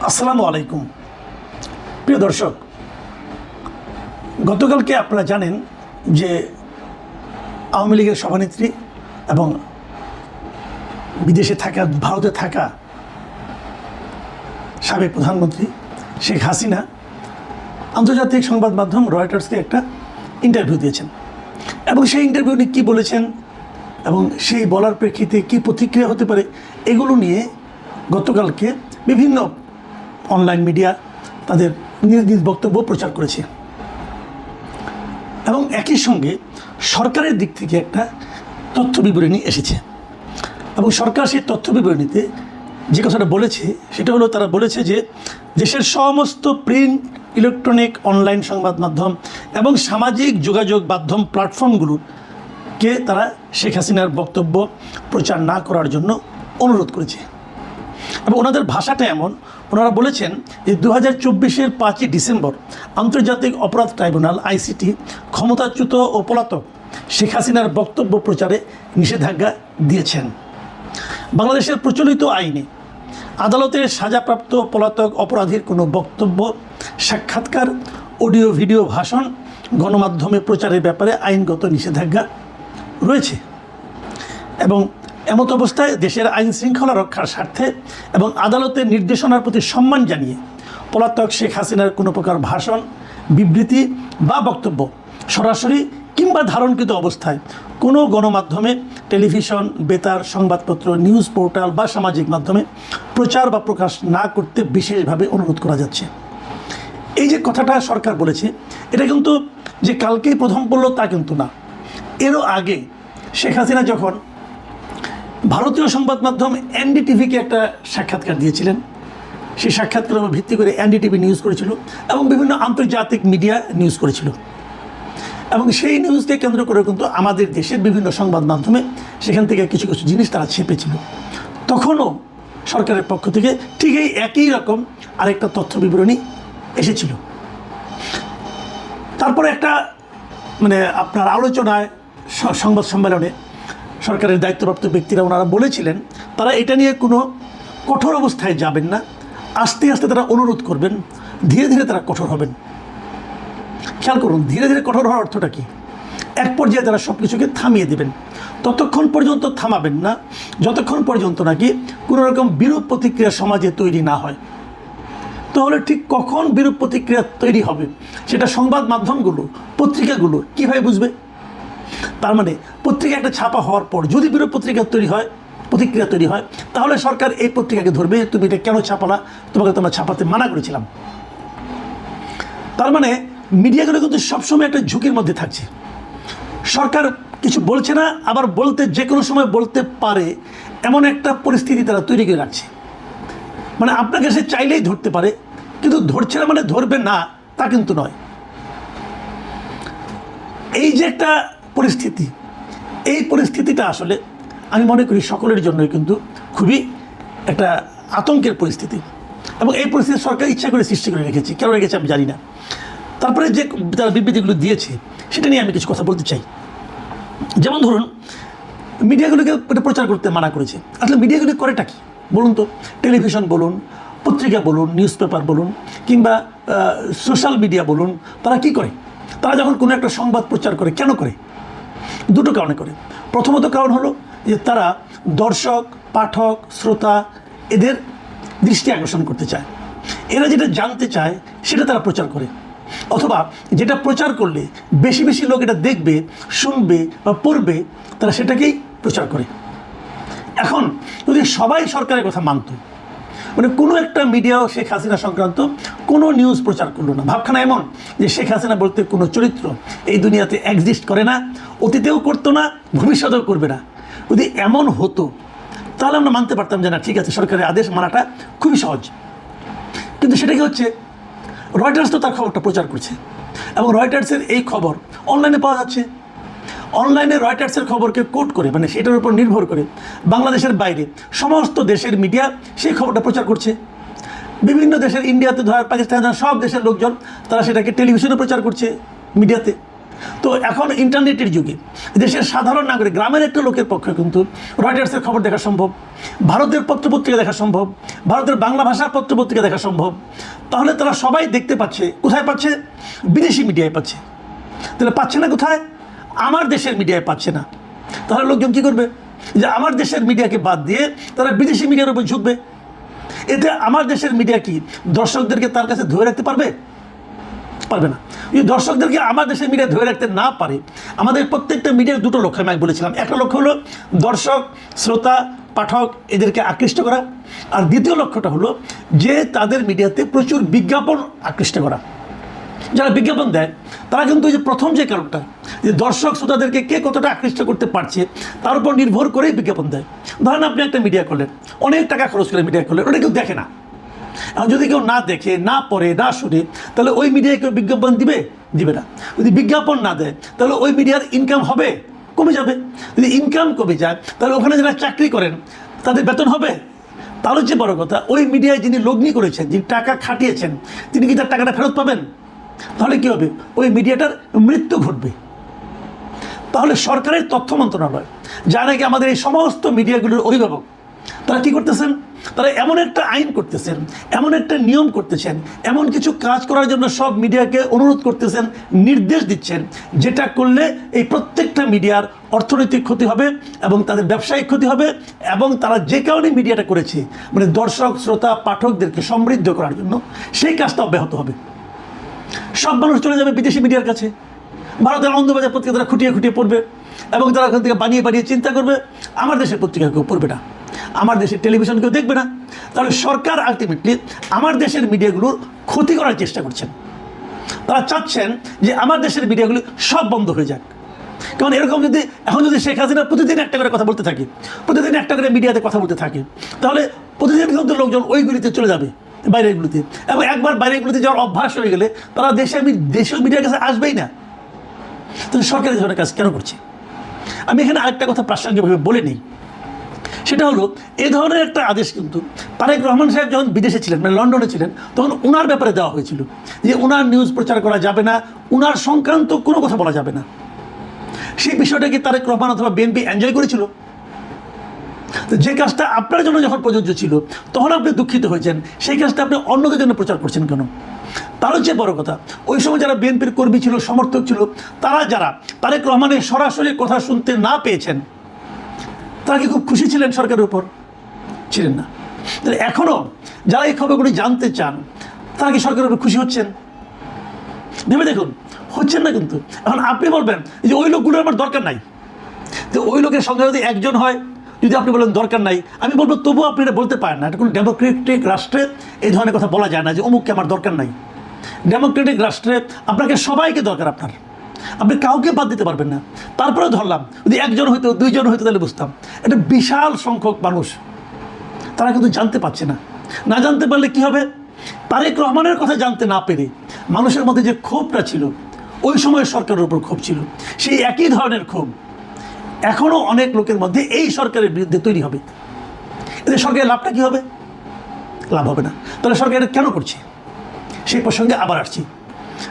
আসসালামু আলাইকুম প্রিয় দর্শক, গতকালকে আপনারা জানেন যে আওয়ামী লীগের সভানেত্রী এবং বিদেশে থাকা ভারতে থাকা সাবেক প্রধানমন্ত্রী শেখ হাসিনা আন্তর্জাতিক সংবাদ মাধ্যম রয়টার্সকে একটা ইন্টারভিউ দিয়েছেন এবং সেই ইন্টারভিউ নিয়ে কী বলেছেন এবং সেই বলার প্রেক্ষিতে কী প্রতিক্রিয়া হতে পারে এগুলো নিয়ে গতকালকে বিভিন্ন অনলাইন মিডিয়া তাদের নিজ নিজ বক্তব্য প্রচার করেছে এবং একই সঙ্গে সরকারের দিক থেকে একটা তথ্য বিবরণী এসেছে এবং সরকার সেই তথ্য বিবরণীতে যে কথাটা বলেছে সেটা হলো, তারা বলেছে যে দেশের সমস্ত প্রিন্ট, ইলেকট্রনিক, অনলাইন সংবাদ মাধ্যম এবং সামাজিক যোগাযোগ মাধ্যম প্ল্যাটফর্মগুলোকে তারা শেখ হাসিনার বক্তব্য প্রচার না করার জন্য অনুরোধ করেছে। এবং ওনাদের ভাষাটা এমন, ওনারা বলেছেন যে 2024-এর 5ই ডিসেম্বর আন্তর্জাতিক অপরাধ ট্রাইব্যুনাল আইসিটি ক্ষমতাচ্যুত ও পলাতক শেখ হাসিনার বক্তব্য প্রচারে নিষেধাজ্ঞা দিয়েছেন। বাংলাদেশের প্রচলিত আইনে আদালতের সাজাপ্রাপ্ত পলাতক অপরাধীর কোনো বক্তব্য, সাক্ষাৎকার, অডিও ভিডিও ভাষণ গণমাধ্যমে প্রচারের ব্যাপারে আইনগত নিষেধাজ্ঞা রয়েছে এবং এমত অবস্থায় দেশের আইন শৃঙ্খলা রক্ষার স্বার্থে এবং আদালতের নির্দেশনার প্রতি সম্মান জানিয়ে পলাতক শেখ হাসিনার কোনো প্রকার ভাষণ, বিবৃতি বা বক্তব্য সরাসরি কিংবা ধারণকৃত অবস্থায় কোনো গণমাধ্যমে, টেলিভিশন, বেতার, সংবাদপত্র, নিউজ পোর্টাল বা সামাজিক মাধ্যমে প্রচার বা প্রকাশ না করতে বিশেষভাবে অনুরোধ করা যাচ্ছে। এই যে কথাটা সরকার বলেছে, এটা কিন্তু যে কালকেই প্রথম বললো তা কিন্তু না। এরও আগে শেখ হাসিনা যখন ভারতীয় সংবাদ মাধ্যম এনডিটিভিকে একটা সাক্ষাৎকার দিয়েছিলেন, সেই সাক্ষাৎকারের উপর ভিত্তি করে এনডিটিভি নিউজ করেছিল এবং বিভিন্ন আন্তর্জাতিক মিডিয়া নিউজ করেছিল এবং সেই নিউজকে কেন্দ্র করে কিন্তু আমাদের দেশের বিভিন্ন সংবাদ মাধ্যমে সেখান থেকে কিছু কিছু জিনিস তারা ছেপেছিল। তখনও সরকারের পক্ষ থেকে ঠিক এই একই রকম আরেকটা তথ্য বিবরণী এসেছিল। তারপরে একটা আপনার আলোচনায়, সংবাদ সম্মেলনে সরকারের দায়িত্বপ্রাপ্ত ব্যক্তিরা ওনারা বলেছিলেন তারা এটা নিয়ে কোনো কঠোর অবস্থায় যাবেন না, আস্তে আস্তে তারা অনুরোধ করবেন, ধীরে ধীরে তারা কঠোর হবেন। খেয়াল করুন, ধীরে ধীরে কঠোর হওয়ার অর্থটা কী? এক পর্যায়ে তারা সব কিছুকে থামিয়ে দেবেন, ততক্ষণ পর্যন্ত থামাবেন না যতক্ষণ পর্যন্ত নাকি কোনো রকম বিরূপ প্রতিক্রিয়া সমাজে তৈরি না হয়। তাহলে ঠিক কখন বিরূপ প্রতিক্রিয়া তৈরি হবে সেটা সংবাদ মাধ্যমগুলো, পত্রিকাগুলো কীভাবে বুঝবে? তার মানে পত্রিকা একটা ছাপা হওয়ার পর যদি বিরূপ প্রতিক্রিয়া তৈরি হয় তাহলে সরকার এই পত্রিকাকে ধরবে, তুমি এটা কেন ছাপালা, তোমাকে তোমরা ছাপাতে মানা করেছিলাম। তার মানে মিডিয়াগুলো কিন্তু সবসময় একটা ঝুঁকির মধ্যে থাকছে। সরকার কিছু বলছে না, আবার বলতে যে কোনো সময় বলতে পারে এমন একটা পরিস্থিতি তারা তৈরি করে রাখছে। মানে আপনাকে সে চাইলেই ধরতে পারে, কিন্তু ধরছে না মানে ধরবে না তা কিন্তু নয়। এই যে একটা পরিস্থিতি, এই পরিস্থিতিটা আসলে আমি মনে করি সকলের জন্যই কিন্তু খুবই একটা আতঙ্কের পরিস্থিতি এবং এই পরিস্থিতি সরকার ইচ্ছা করে সৃষ্টি করে রেখেছে। কেন রেখেছে আমি জানি না। তারপরে যে তারা বিবৃতিগুলো দিয়েছে সেটা নিয়ে আমি কিছু কথা বলতে চাই। যেমন ধরুন, মিডিয়াগুলোকে এটা প্রচার করতে মানা করেছে। আসলে মিডিয়াগুলো করেটা কি বলুন তো? টেলিভিশন বলুন, পত্রিকা বলুন, নিউজ পেপার বলুন কিংবা সোশ্যাল মিডিয়া বলুন, তারা কি করে? তারা যখন কোনো একটা সংবাদ প্রচার করে, কেন করে? দুটো কারণে করে। প্রথমত কারণ হলো যে তারা দর্শক, পাঠক, শ্রোতা এদের দৃষ্টি আকর্ষণ করতে চায়। এরা যেটা জানতে চায় সেটা তারা প্রচার করে, অথবা যেটা প্রচার করলে বেশি বেশি লোক এটা দেখবে, শুনবে বা পড়বে, তারা সেটাকেই প্রচার করে। এখন যদি সবাই সরকারের কথা মানত, কোনো একটা মিডিয়াও শেখ হাসিনা সংক্রান্ত কোনো নিউজ প্রচার করলো না, ভাবখানা এমন যে শেখ হাসিনা বলতে কোনো চরিত্র এই দুনিয়াতে এক্সিস্ট করে না, অতীতেও করতো না, ভবিষ্যতেও করবে না, যদি এমন হতো তাহলে আমরা মানতে পারতাম যে না, ঠিক আছে, সরকারের আদেশ মানাটা খুবই সহজ। কিন্তু সেটা কি হচ্ছে? রয়টার্স তো তার খবরটা প্রচার করছে এবং রয়টার্সের এই খবর অনলাইনে পাওয়া যাচ্ছে। অনলাইনে রয়টার্সের খবরকে কোট করে, সেটার উপর নির্ভর করে বাংলাদেশের বাইরে সমস্ত দেশের মিডিয়া সেই খবরটা প্রচার করছে। বিভিন্ন দেশের, ইন্ডিয়াতে ধর, পাকিস্তান, সব দেশের লোকজন তারা সেটাকে টেলিভিশনে প্রচার করছে, মিডিয়াতে। তো এখন ইন্টারনেটের যুগে দেশের সাধারণ নাগরিক, গ্রামের একটা লোকের পক্ষে কিন্তু রয়টার্সের খবর দেখা সম্ভব, ভারতের পত্রপত্রিকা দেখা সম্ভব, ভারতের বাংলা ভাষার পত্রপত্রিকা দেখা সম্ভব। তাহলে তারা সবাই দেখতে পাচ্ছে, কোথায় পাচ্ছে? বিদেশি মিডিয়ায় পাচ্ছে। তাহলে পাচ্ছে না কোথায়? আমার দেশের মিডিয়ায় পাচ্ছে না। তাহলে লোকজন কী করবে? যে আমার দেশের মিডিয়াকে বাদ দিয়ে তারা বিদেশি মিডিয়ার উপর ঝুঁকবে। এতে আমার দেশের মিডিয়া কি দর্শকদেরকে তার কাছে ধরে রাখতে পারবে? পারবে না। যদি দর্শকদেরকে আমার দেশের মিডিয়া ধরে রাখতে না পারে, আমাদের প্রত্যেকটা মিডিয়ার দুটো লক্ষ্য আমি বলেছিলাম। একটা লক্ষ্য হলো দর্শক, শ্রোতা, পাঠক এদেরকে আকৃষ্ট করা, আর দ্বিতীয় লক্ষ্যটা হলো যে তাদের মিডিয়াতে প্রচুর বিজ্ঞাপন আকৃষ্ট করা। যারা বিজ্ঞাপন দেয় তারা কিন্তু এই যে প্রথম যে কারণটা, যে দর্শক শ্রোতাদেরকে কে কতটা আকৃষ্ট করতে পারছে তার উপর নির্ভর করেই বিজ্ঞাপন দেয়। ধরেন আপনি একটা মিডিয়া করলেন, অনেক টাকা খরচ করে মিডিয়া করলেন, ওটা কেউ দেখে না। এখন যদি কেউ না দেখে, না পড়ে, না শুনে, তাহলে ওই মিডিয়ায় কেউ বিজ্ঞাপন দিবে না। যদি বিজ্ঞাপন না দেয় তাহলে ওই মিডিয়ার ইনকাম হবে, কমে যাবে। যদি ইনকাম কমে যায় তাহলে ওখানে যারা চাকরি করেন তাদের বেতন হবে। তার হচ্ছে বড় কথা, ওই মিডিয়ায় যিনি লগ্নি করেছেন, যিনি টাকা খাটিয়েছেন, তিনি কি তার টাকাটা ফেরত পাবেন? তাহলে কী হবে? ওই মিডিয়াটার মৃত্যু ঘটবে। তাহলে সরকারের তথ্য মন্ত্রণালয়, যা নাকি আমাদের এই সমস্ত মিডিয়াগুলোর অভিভাবক, তারা কী করতেছেন? তারা এমন একটা আইন করতেছেন, এমন একটা নিয়ম করতেছেন, এমন কিছু কাজ করার জন্য সব মিডিয়াকে অনুরোধ করতেছেন, নির্দেশ দিচ্ছেন, যেটা করলে এই প্রত্যেকটা মিডিয়ার অর্থনৈতিক ক্ষতি হবে এবং তাদের ব্যবসায়িক ক্ষতি হবে, এবং তারা যে কারণে মিডিয়াটা করেছে, মানে দর্শক, শ্রোতা, পাঠকদেরকে সমৃদ্ধ করার জন্য, সেই কাজটা অব্যাহত হবে। সব মানুষ চলে যাবে বিদেশি মিডিয়ার কাছে। ভারতের আনন্দবাজার পত্রিকা তারা খুঁটিয়ে খুঁটিয়ে পড়বে এবং তারা ওখান থেকে বানিয়ে বানিয়ে চিন্তা করবে। আমার দেশের পত্রিকা কেউ পড়বে না, আমার দেশের টেলিভিশন কেউ দেখবে না। তাহলে সরকার আলটিমেটলি আমার দেশের মিডিয়াগুলোর ক্ষতি করার চেষ্টা করছেন। তারা চাচ্ছেন যে আমার দেশের মিডিয়াগুলি সব বন্ধ হয়ে যাক। কারণ এরকম যদি এখন যদি শেখ হাসিনা প্রতিদিন একটা করে কথা বলতে থাকে, প্রতিদিন একটা করে মিডিয়াতে কথা বলতে থাকে, তাহলে প্রতিদিন কিন্তু লোকজন ওইগুলিতে চলে যাবে, বাইরেগুলিতে। এবং একবার বাইরেগুলিতে যাওয়ার অভ্যাস হয়ে গেলে তারা দেশীয় মিডিয়ার কাছে আসবেই না। তাহলে সরকার এই ধরনের কাজ কেন করছে? আমি এখানে আরেকটা কথা প্রাসঙ্গিকভাবে বলে নিই। সেটা হলো, এই ধরনের একটা আদেশ কিন্তু তারেক রহমান সাহেব যখন বিদেশে ছিলেন, মানে লন্ডনে ছিলেন, তখন ওনার ব্যাপারে দেওয়া হয়েছিল যে ওনার নিউজ প্রচার করা যাবে না, ওনার সংক্রান্ত কোনো কথা বলা যাবে না। সেই বিষয়টা কি তারেক রহমান অথবা বিএনপি এনজয় করেছিল? তো যে কাজটা আপনার জন্য যখন প্রযোজ্য ছিল তখন আপনি দুঃখিত হয়েছেন, সেই কাজটা আপনি অন্যদের জন্য প্রচার করছেন কেন? তার হচ্ছে বড় কথা, ওই সময় যারা বিএনপির কর্মী ছিল, সমর্থক ছিল, তারা যারা তারেক রহমানের সরাসরি কথা শুনতে না পেয়েছেন, তারা কি খুব খুশি ছিলেন সরকারের উপর? ছিলেন না। তাহলে এখনও যারা এই খবরগুলি জানতে চান, তারা কি সরকারের উপর খুশি হচ্ছেন? ভেবে দেখুন, হচ্ছেন না। কিন্তু এখন আপনি বলবেন যে ওই লোকগুলোর আমার দরকার নাই। তো ওই লোকের সংখ্যা যদি একজন হয়, যদি আপনি বলেন দরকার নাই, আমি বলবো তবুও আপনি এটা বলতে পারেন না। এটা কোনো ডেমোক্রেটিক রাষ্ট্রে এই ধরনের কথা বলা যায় না যে অমুককে আমার দরকার নাই। ডেমোক্রেটিক রাষ্ট্রে আপনাকে সবাইকে দরকার, আপনি কাউকে বাদ দিতে পারবেন না। তারপরে ধরলাম যদি একজন হইতো, দুইজন হইতো, তাহলে বুঝতাম। একটা বিশাল সংখ্যক মানুষ তারা কিন্তু জানতে পারছে না। না জানতে পারলে কি হবে? তারেক রহমানের কথা জানতে না পেরে মানুষের মধ্যে যে ক্ষোভটা ছিল, ওই সময় সরকারের উপর ক্ষোভ ছিল, সেই একই ধরনের ক্ষোভ এখনও অনেক লোকের মধ্যে এই সরকারের বিরুদ্ধে তৈরি হবে। এতে সরকারের লাভটা কী হবে? লাভ হবে না। তাহলে সরকার এটা কেন করছে? সেই প্রসঙ্গে আবার আসছি।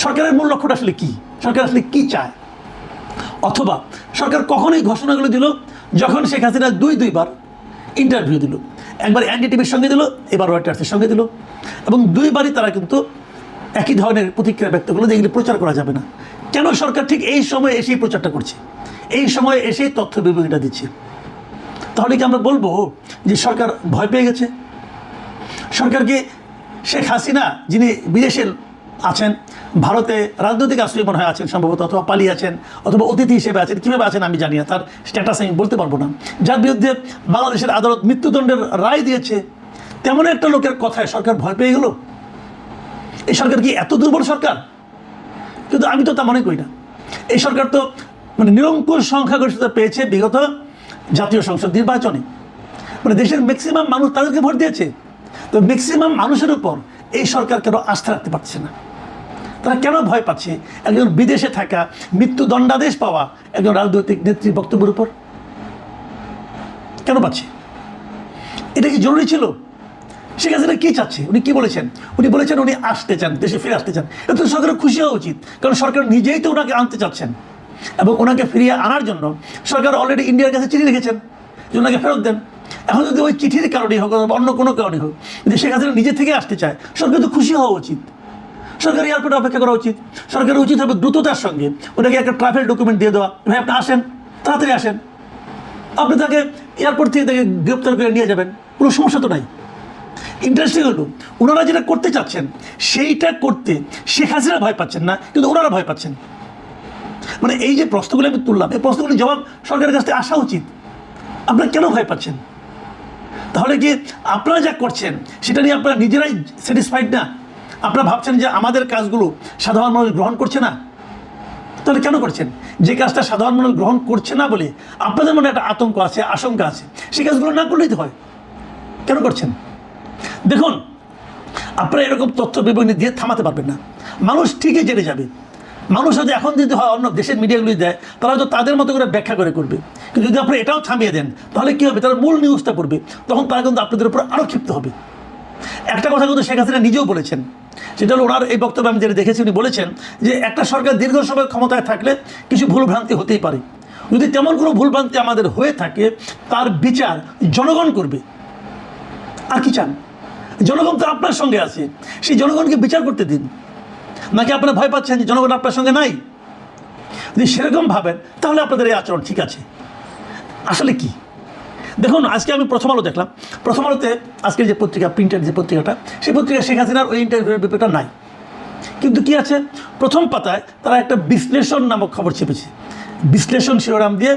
সরকারের মূল লক্ষ্যটা আসলে কী? সরকার আসলে কী চায়? অথবা সরকার কখন এই ঘোষণাগুলো দিল? যখন শেখ হাসিনা দুইবার ইন্টারভিউ দিল। একবার এনডিটিভির সঙ্গে দিল, এবার রয়টার্সের সঙ্গে দিল, এবং দুইবারই তারা কিন্তু একই ধরনের প্রতিক্রিয়া ব্যক্ত করলো যে এগুলি প্রচার করা যাবে না। কেন সরকার ঠিক এই সময় এসেই প্রচারটা করছে, এই সময় এসেই তথ্য বিবৃতিটা দিচ্ছে? তাহলে কি আমরা বলবো যে সরকার ভয় পেয়ে গেছে? সরকারকে শেখ হাসিনা, যিনি বিদেশে আছেন, ভারতে রাজনৈতিক আশ্রয় মনে হয় আছেন সম্ভবত, অথবা পালিয়ে আছেন, অথবা অতিথি হিসেবে আছেন, কীভাবে আছেন আমি জানি না, তার স্ট্যাটাস আমি বলতে পারবো না, যার বিরুদ্ধে বাংলাদেশের আদালত মৃত্যুদণ্ডের রায় দিয়েছে, তেমন একটা লোকের কথায় সরকার ভয় পেয়ে গেল? এই সরকার কি এত দুর্বল সরকার? কিন্তু আমি তো তা মনে করি না। এই সরকার তো মানে নিরঙ্কুশ সংখ্যাগরিষ্ঠতা পেয়েছে বিগত জাতীয় সংসদ নির্বাচনে। মানে দেশের ম্যাক্সিমাম মানুষ তাদেরকে ভোট দিয়েছে। তো ম্যাক্সিমাম মানুষের উপর এই সরকার কেন আস্থা রাখতে পারছে না? তারা কেন ভয় পাচ্ছে একজন বিদেশে থাকা, মৃত্যুদণ্ডাদেশ পাওয়া একজন রাজনৈতিক নেত্রীর বক্তব্যের উপর? কেন পাচ্ছে? এটা কি জরুরি ছিল? শেখ হাসিনা কী চাচ্ছে, উনি কী বলেছেন? উনি বলেছেন উনি আসতে চান, দেশে ফিরে আসতে চান। এটা তো সরকারের খুশি হওয়া উচিত, কারণ সরকার নিজেই তো ওনাকে আনতে চাচ্ছেন এবং ওনাকে ফিরিয়ে আনার জন্য সরকার অলরেডি ইন্ডিয়ার কাছে চিঠি লিখেছেন যে ওনাকে ফেরত দেন। এখন যদি ওই চিঠির কারণেই হোক অথবা অন্য কোনো কারণে হোক, যদি শেখ হাসিনা নিজে থেকে আসতে চায়, সরকার তো খুশি হওয়া উচিত। সরকার এয়ারপোর্টে অপেক্ষা করা উচিত। সরকারের উচিত হবে দ্রুততার সঙ্গে ওনাকে একটা ট্রাভেল ডকুমেন্ট দিয়ে দেওয়া, ভাই আপনি আসেন, তাড়াতাড়ি আসেন, আপনি তাকে এয়ারপোর্ট থেকে তাকে গ্রেপ্তার করে নিয়ে যাবেন, কোনো সমস্যা তো নাই। ইন্টারেস্টিং হলো ওনারা যেটা করতে চাচ্ছেন সেইটা করতে শেখ হাসিনা ভয় পাচ্ছেন না, কিন্তু ওনারা ভয় পাচ্ছেন। মানে এই যে প্রশ্নগুলো আমি তুললাম, এই প্রশ্নগুলির জবাব সরকারের কাছ থেকে আসা উচিত। আপনারা কেন ভয় পাচ্ছেন? তাহলে কি আপনারা যা করছেন সেটা নিয়ে আপনারা নিজেরাই স্যাটিসফাইড না? আপনারা ভাবছেন যে আমাদের কাজগুলো সাধারণ মানুষ গ্রহণ করছে না? তাহলে কেন করছেন? যে কাজটা সাধারণ মানুষ গ্রহণ করছে না বলে আপনাদের মনে একটা আতঙ্ক আছে, আশঙ্কা আছে, সেই কাজগুলো না করলেই তো হয়। কেন করছেন? দেখুন, আপনারা এরকম তথ্য বিবরণী দিয়ে থামাতে পারবেন না। মানুষ ঠিকই জেনে যাবে। মানুষ হয়তো এখন যদি হয় অন্য দেশের মিডিয়াগুলি দেয়, তারা হয়তো তাদের মতো করে ব্যাখ্যা করে করবে। কিন্তু যদি আপনারা এটাও থামিয়ে দেন, তাহলে কী হবে? তারা মূল নিউজটা পড়বে, তখন তারা কিন্তু আপনাদের উপর আরও ক্ষিপ্ত হবে। একটা কথা কিন্তু শেখ হাসিনা নিজেও বলেছেন, সেটা হলো ওনার এই বক্তব্য আমি যেটা দেখেছি, উনি বলেছেন যে একটা সরকার দীর্ঘ সময় ক্ষমতায় থাকলে কিছু ভুলভ্রান্তি হতেই পারে। যদি তেমন কোনো ভুলভ্রান্তি আমাদের হয়ে থাকে, তার বিচার জনগণ করবে। আর কি চান? জনগণ তো আপনার সঙ্গে আছে, সেই জনগণকে বিচার করতে দিন। নাকি আপনারা ভয় পাচ্ছেন যে জনগণ আপনার সঙ্গে নাই? যদি সেরকম ভাবেন তাহলে আপনাদের এই আচরণ ঠিক আছে। আসলে কি দেখুন, আজকে আমি প্রথম আলো দেখলাম। প্রথম আলোতে আজকের যে পত্রিকা, প্রিন্টেড যে পত্রিকাটা, সেই পত্রিকা শেখ হাসিনার ওই ইন্টারভিউয়ের ব্যাপারটা নাই। কিন্তু কি আছে, প্রথম পাতায় তারা একটা বিশ্লেষণ নামক খবর চেপেছে। বিশ্লেষণ শিরোনাম দিয়ে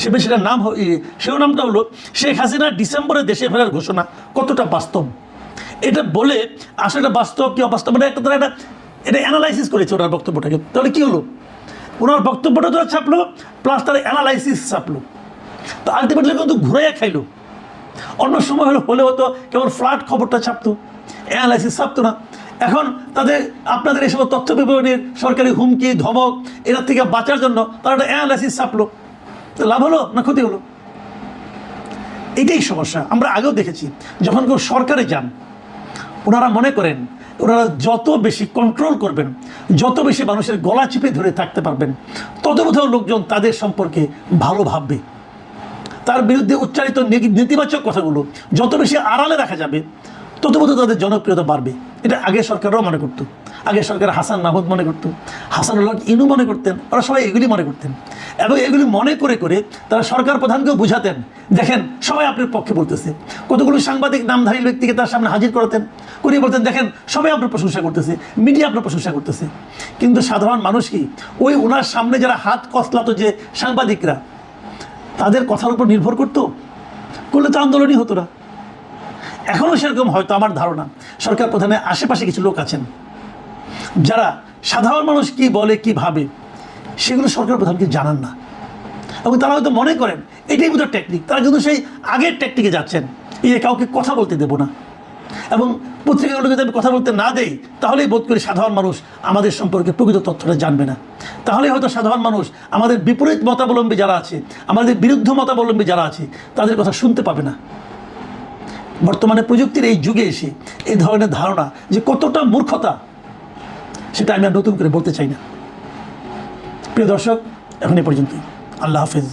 চেপে, সেটার নাম শিরোনামটা হলো শেখ হাসিনা ডিসেম্বরে দেশে ফেরার ঘোষণা কতটা বাস্তব। এটা বলে আসলে বাস্তব কি অবাস্তব, মানে একটা তারা এটা অ্যানালাইসিস করেছে ওনার বক্তব্যটাকে। তাহলে কী হলো, ওনার বক্তব্যটা তো ছাপলো, প্লাস তারা অ্যানালাইসিস ছাপলো। তো আলটিমেটলি কিন্তু ঘুরাইয়া খাইলো। অন্য সময় হলে হতো কেবল ফ্ল্যাট খবরটা ছাপতো, অ্যানালাইসিস ছাপতো না। এখন আপনাদের এইসব তথ্য বিবরণীর সরকারি হুমকি ধমক এটার থেকে বাঁচার জন্য তারা একটা অ্যানালাইসিস ছাপলো। লাভ হলো না ক্ষতি হলো? এটাই সমস্যা। আমরা আগেও দেখেছি, যখন কেউ সরকারে যান, ওনারা মনে করেন ওনারা যত বেশি কন্ট্রোল করবেন, যত বেশি মানুষের গলা চিপে ধরে থাকতে পারবেন, তত বোধহয় লোকজন তাদের সম্পর্কে ভালো ভাববে। তার বিরুদ্ধে উচ্চারিত নেতিবাচক কথাগুলো যত বেশি আড়ালে রাখা যাবে, তত বোধহয় তাদের জনপ্রিয়তা বাড়বে। এটা আগে সরকাররাও মনে করতো। আগে সরকার হাসান মাহমুদ মনে করতো, হাসানুল্লাহ ইনু মনে করতেন, ওরা সবাই এগুলি মনে করতেন। এবং এগুলি মনে করে করে তারা সরকার প্রধানকেও বুঝাতেন, দেখেন সবাই আপনার পক্ষে বলতেছে। কতগুলো সাংবাদিক নামধারী ব্যক্তিকে তার সামনে হাজির করাতেন, করে বলতেন দেখেন সবাই আপনার প্রশংসা করতেছে, মিডিয়া আপনার প্রশংসা করতেছে। কিন্তু সাধারণ মানুষ কি ওই ওনার সামনে যারা হাত কসলাতো যে সাংবাদিকরা, তাদের কথার উপর নির্ভর করতো? করলে তো আন্দোলনই হতো না। এখনও সেরকম হয়তো আমার ধারণা সরকার প্রধানের আশেপাশে কিছু লোক আছেন যারা সাধারণ মানুষ কি বলে কি ভাবে সেগুলো সরকার প্রধানকে জানান না, এবং তারা হয়তো মনে করেন এটাই বোধহয় টেকনিক। তারা কিন্তু সেই আগের টেকনিকে যাচ্ছেন, এই যে কাউকে কথা বলতে দেবো না, এবং পত্রিকাগুলো যদি আমি কথা বলতে না দেই, তাহলেই বোধ করি সাধারণ মানুষ আমাদের সম্পর্কে প্রকৃত তথ্যটা জানবে না। তাহলে হয়তো সাধারণ মানুষ আমাদের বিপরীত মতাবলম্বী যারা আছে, আমাদের বিরুদ্ধ মতাবলম্বী যারা আছে, তাদের কথা শুনতে পাবে না। বর্তমানে প্রযুক্তির এই যুগে এসে এই ধরনের ধারণা যে কতটা মূর্খতা, সেটা আমি আর নতুন করে বলতে চাই না। প্রিয় দর্শক, এখন এ পর্যন্তই। আল্লাহ হাফেজ।